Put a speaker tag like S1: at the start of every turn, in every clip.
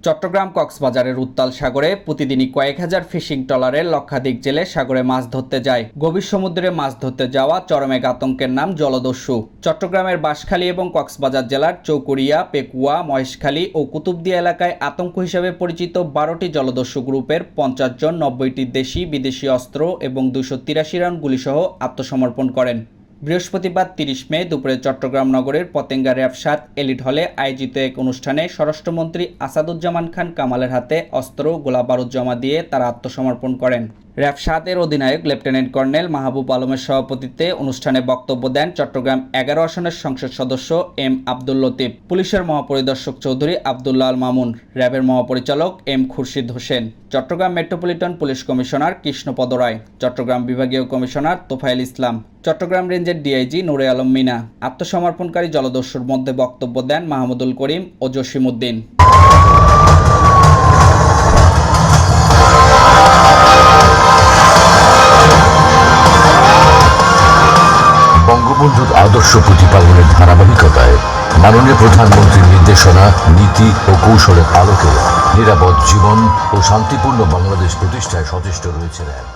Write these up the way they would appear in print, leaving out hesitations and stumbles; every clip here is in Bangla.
S1: চট্টগ্রাম কক্সবাজারের উত্তাল সাগরে প্রতিদিনই কয়েক হাজার ফিশিং ট্রলারের লক্ষাধিক জেলে সাগরে মাছ ধরতে যায়। গভীর সমুদ্রে মাছ ধরতে যাওয়া চরম এক আতঙ্কের নাম জলদস্যু। চট্টগ্রামের বাঁশখালী এবং কক্সবাজার জেলার চৌকুড়িয়া, পেকুয়া, মহেশখালী ও কুতুবদিয়া এলাকায় আতঙ্ক হিসেবে পরিচিত 12টি জলদস্যু গ্রুপের 50 জন 90টি দেশি বিদেশি অস্ত্র এবং 283 রাউন্ড গুলিসহ আত্মসমর্পণ করেন। বৃহস্পতিবার 30 মে দুপুরে চট্টগ্রাম নগরের পতেঙ্গা র্যাব 7 এলিট হলে আয়োজিত এক অনুষ্ঠানে স্বরাষ্ট্রমন্ত্রী আসাদুজ্জামান খান কামালের হাতে অস্ত্র গোলাবারুদ জমা দিয়ে তারা আত্মসমর্পণ করেন। র্যাব 7 এর অধিনায়ক লেফটেন্যান্ট কর্নেল মাহবুব আলমের সভাপতিত্বে অনুষ্ঠানে বক্তব্য দেন চট্টগ্রাম 11 আসনের সংসদ সদস্য এম আব্দুল লতিফ, পুলিশের মহাপরিদর্শক চৌধুরী আবদুল্লাহ আল মামুন, র্যাবের মহাপরিচালক M Khurshid Hossain, Chittagong metropolitan police commissioner Krishnapada Roy, Chittagong বিভাগীয় কমিশনার তোফায়েল ইসলাম, চট্টগ্রাম রেঞ্জের ডিআইজি নূরে আলম মিনা। আত্মসমর্পণকারী জলদস্যুর মধ্যে বক্তব্য দেন মাহমুদুল করিম ও জসিমউদ্দিন।
S2: বঙ্গবন্ধুর আদর্শ প্রতিপালনের ধারাবাহিকতায় মাননীয় প্রধানমন্ত্রীর নির্দেশনা, নীতি ও কৌশলের আলোকে নিরাপদ জীবন ও শান্তিপূর্ণ বাংলাদেশ প্রতিষ্ঠায় সচেষ্ট রয়েছে র্যাব।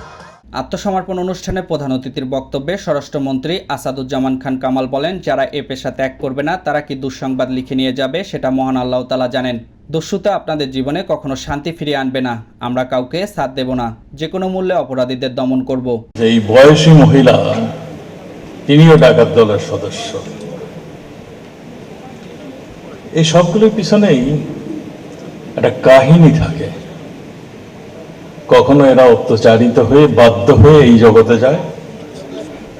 S1: আত্মসমর্পণ অনুষ্ঠানে প্রধান অতিথির বক্তব্যে স্বরাষ্ট্রমন্ত্রী আসাদুজ্জামান খান কামাল বলেন, যারা এ পেশা ত্যাগ করবে না তারা কি দুঃসংবাদ লিখে নিয়ে যাবে সেটা মহান আল্লাহ তাআলা জানেন। দস্যুতা আপনাদের জীবনে কখনো শান্তি ফিরিয়ে আনবে না। আমরা কাউকে সাথ দেব না, যে কোনো মূল্যে অপরাধীদের দমন করব।
S3: এই বয়সী মহিলা তিনিও ডাকাত দলের সদস্য। এই সবগুলোর পিছনেই একটা কাহিনী থাকে। কখনো এরা অত্যাচারিত হয়ে বাধ্য হয়ে এই জগতে যায়,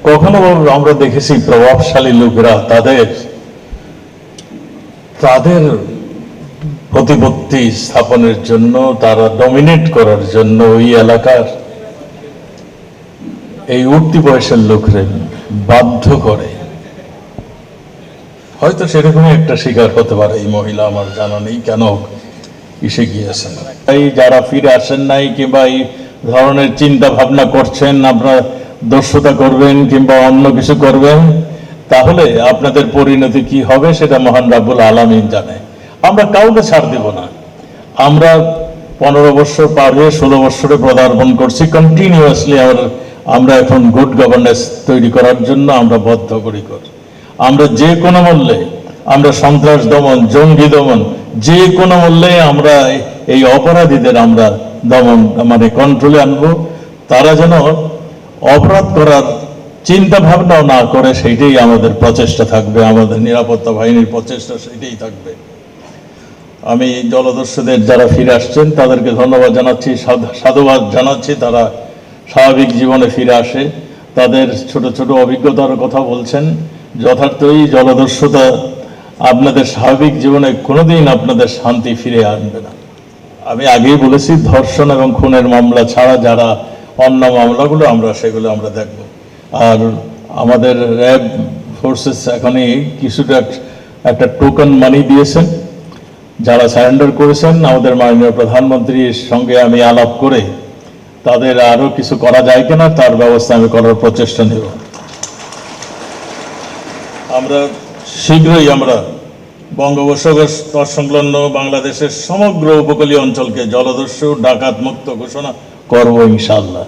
S3: কখনো আমরা দেখেছি প্রভাবশালী লোকেরা তাদের প্রতিপত্তি স্থাপনের জন্য, তারা ডমিনেট করার জন্য ওই এলাকার এই উঠতি বয়সের লোকরা বাধ্য করে। হয়তো সেরকমই একটা শিকার হতে পারে এই মহিলা, আমার জানা নেই কেন এসে গিয়েছেন। এই যারা ফিরে আসেন নাই কিংবা এই ধরনের চিন্তা ভাবনা করছেন আপনারা দস্যুতা করবেন কিংবা অন্য কিছু করবেন, তাহলে আপনাদের পরিণতি কি হবে সেটা মহান রাব্বুল আলামিন জানে। আমরা কাউকে ছাড় দেব না। আমরা 15 বছর পার হয়ে 16 বছরে পদার্পণ করছি কন্টিনিউয়াসলি। আমরা এখন গুড গভর্নেন্স তৈরি করার জন্য আমরা বদ্ধপরিকর। আমরা যে কোনো মূল্যে আমরা সন্ত্রাস দমন, জঙ্গি দমন, যে কোনো মূল্যে আমরা এই অপরাধীদের আমরা দমন কন্ট্রোলে আনবো। তারা যেন অপরাধ করার চিন্তা ভাবনাও না করে, সেইটাই আমাদের প্রচেষ্টা থাকবে। আমাদের নিরাপত্তা বাহিনীর প্রচেষ্টা সেইটাই থাকবে। আমি জলদস্যুদের যারা ফিরে আসছেন তাদেরকে ধন্যবাদ জানাচ্ছি, সাধুবাদ জানাচ্ছি। তারা স্বাভাবিক জীবনে ফিরে আসে, তাদের ছোট ছোট অভিজ্ঞতার কথা বলছেন। যথার্থই জলদস্যুতা আপনাদের স্বাভাবিক জীবনে কোনোদিন আপনাদের শান্তি ফিরে আনবে না। আমি আগেই বলেছি, ধর্ষণ এবং খুনের মামলা ছাড়া যারা অন্য মামলাগুলো সেগুলো আমরা দেখব। আর আমাদের র্যাব ফোর্সেস এখনই কিছুটা একটা টোকেন মানি দিয়েছেন যারা সারেন্ডার করেছেন। আমাদের মাননীয় প্রধানমন্ত্রীর সঙ্গে আমি আলাপ করে তাদের আরো কিছু করা যায় কিনা তার ব্যবস্থা আমি করার প্রচেষ্টা নেব। আমরা শীঘ্রই বঙ্গোপসাগর সংলগ্ন বাংলাদেশের সমগ্র উপকূলীয় অঞ্চলকে জলদস্যু ডাকাত মুক্ত ঘোষণা করব ইনশাআল্লাহ।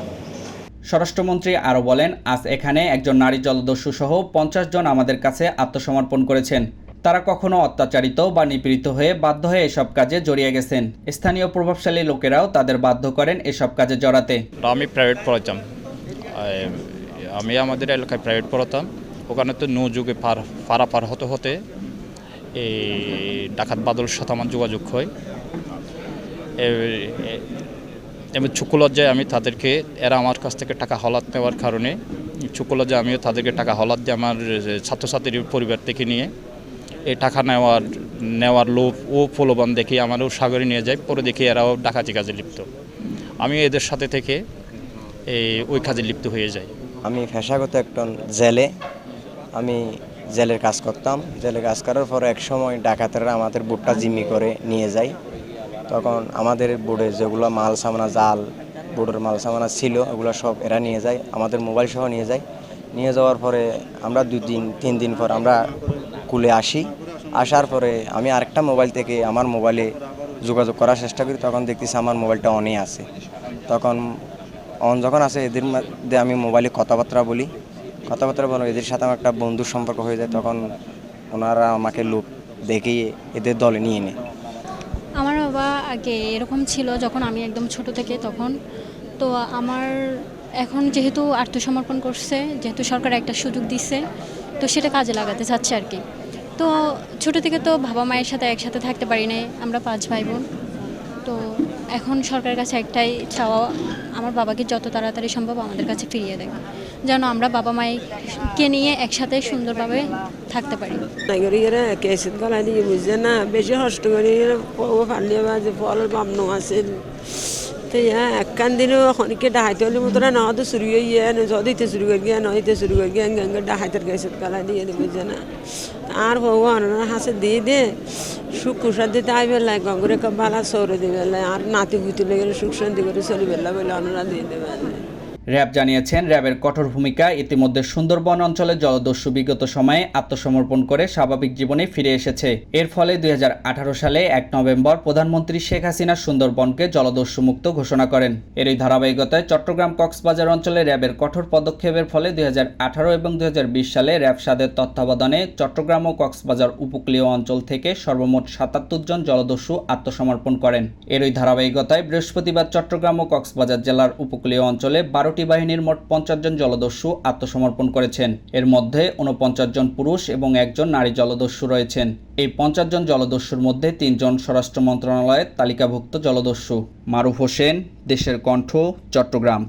S1: স্বরাষ্ট্রমন্ত্রী আরও বলেন, আজ এখানে একজন নারী জলদস্যু সহ 50 জন আমাদের কাছে আত্মসমর্পণ করেছেন। তারা কখনো অত্যাচারিত বা নিপীড়িত হয়ে বাধ্য হয়ে এসব কাজে জড়িয়ে গেছেন। স্থানীয় প্রভাবশালী লোকেরাও তাদের বাধ্য করেন এসব কাজে জড়াতে।
S4: আমি প্রাইভেট পড়াতাম, আমি আমাদের এলাকায় প্রাইভেট পড়াতাম। ওখানে তো নৌযুগে পারাপার হতে হতে এই ডাকাত বাদলের সাথে আমার যোগাযোগ হয়। এবার চুকুলজ্জায় আমি তাদেরকে, এরা আমার কাছ থেকে টাকা হলাত নেওয়ার কারণে চুকুলজ্জায় আমিও তাদেরকে টাকা হলাত দিয়ে আমার ছাত্রছাত্রীর পরিবার থেকে নিয়ে এই টাকা নেওয়ার লোভ ও প্রলোভন দেখে আমারও সাগরে নিয়ে যায়। পরে দেখি এরাও ডাকাতি কাজে লিপ্ত। আমি এদের সাথে থেকে ওই কাজে লিপ্ত হয়ে যাই।
S5: আমি পেশাগত একজন জেলে, আমি জেলের কাজ করতাম। জেলে কাজ করার পর এক সময় ডাকাতেরা আমাদের বোটটা জিম্মি করে নিয়ে যায়। তখন আমাদের বোটে যেগুলো মাল সামানা, জাল, বোটের মাল সামানা ছিল, ওগুলো সব এরা নিয়ে যায়। আমাদের মোবাইল সহ নিয়ে যায়। নিয়ে যাওয়ার পরে আমরা 2-3 দিন পর আমরা কুলে আসি। আসার পরে আমি আরেকটা মোবাইল থেকে আমার মোবাইলে যোগাযোগ করার চেষ্টা করি, তখন দেখতেছি আমার মোবাইলটা অনই আছে। তখন অন যখন আছে, এদের মধ্যে আমি মোবাইলে কথাবার্তা বলি, এদের সাথে আমার একটা বন্ধুর সম্পর্ক হয়ে যায়। তখন ওনারা আমাকে লোক দেখেই এদের দলে নিয়ে নেয়।
S6: আমার বাবা আগে এরকম ছিল যখন আমি একদম ছোট থেকে, তখন তো আমার এখন যেহেতু আত্মসমর্পণ করছে, যেহেতু সরকার একটা সুযোগ দিচ্ছে, তো সেটা কাজে লাগাতে চাচ্ছে আর কি। তো ছোট থেকে তো বাবা মায়ের সাথে একসাথে থাকতে পারি নাই, আমরা 5 ভাই বোন। তো এখন সরকারের কাছে একটাই চাওয়া, আমার বাবাকে যত তাড়াতাড়ি সম্ভব আমাদের কাছে ফিরিয়ে দেয়, যেন আমরা বাবা মায়েরকে নিয়ে একসাথে সুন্দরভাবে থাকতে পারি।
S7: নাগরিকেরা কেসিত গলা দিয়ে বুঝছে না, বেশি কষ্ট করে ফালিয়ে বাজে ফল বামনো আছে। তো একখান দিনও খনিকে ডাহাইতে হলে মতরা না হয়তো শুরু হয়ে গিয়ে যদিতে শুরু করে গিয়ে নইতে শুরু করে গিয়ে ডাহাইতের কেসিত গলা দিয়ে বুঝছে না। আর ভগবান হাসে দিয়ে দে সুখ কুষার দিতে আই বেলায় গঙ্গরে বালা সৌরে দিয়ে বেলায় আর নাতি পুতি লেগে সুখ শান্তি করে চলি বেলা বলে অনরা দিয়ে দেবে।
S1: র্যাব জানিয়েছেন, র্যাবের কঠোর ভূমিকা ইতিমধ্যে সুন্দরবন অঞ্চলে জলদস্যু বিগত সময়ে আত্মসমর্পণ করে স্বাভাবিক জীবনে ফিরে এসেছে। এর ফলে 2018 সালে 1 নভেম্বর প্রধানমন্ত্রী শেখ হাসিনা সুন্দরবনকে জলদস্যু মুক্ত ঘোষণা করেন। এরই ধারাবাহিকতায় চট্টগ্রাম কক্সবাজার অঞ্চলে র্যাবের কঠোর পদক্ষেপের ফলে 2018 এবং 2020 সালে র্যাব সাদের তত্ত্বাবধানে চট্টগ্রাম ও কক্সবাজার উপকূলীয় অঞ্চল থেকে সর্বমোট 77 জন জলদস্যু আত্মসমর্পণ করেন। এরই ধারাবাহিকতায় বৃহস্পতিবার চট্টগ্রাম ও কক্সবাজার জেলার উপকূলীয় অঞ্চলে 12টি বাহিনীর মোট 50 জন জলদস্যু আত্মসমর্পণ করেছেন। এর মধ্যে 49 জন পুরুষ এবং 1 জন নারী জলদস্যু রয়েছেন। এই 50 জন জলদস্যুর মধ্যে 3 জন স্বরাষ্ট্র মন্ত্রণালয়ের তালিকাভুক্ত জলদস্যু। মারুফ হোসেন, দেশের কণ্ঠ, চট্টগ্রাম।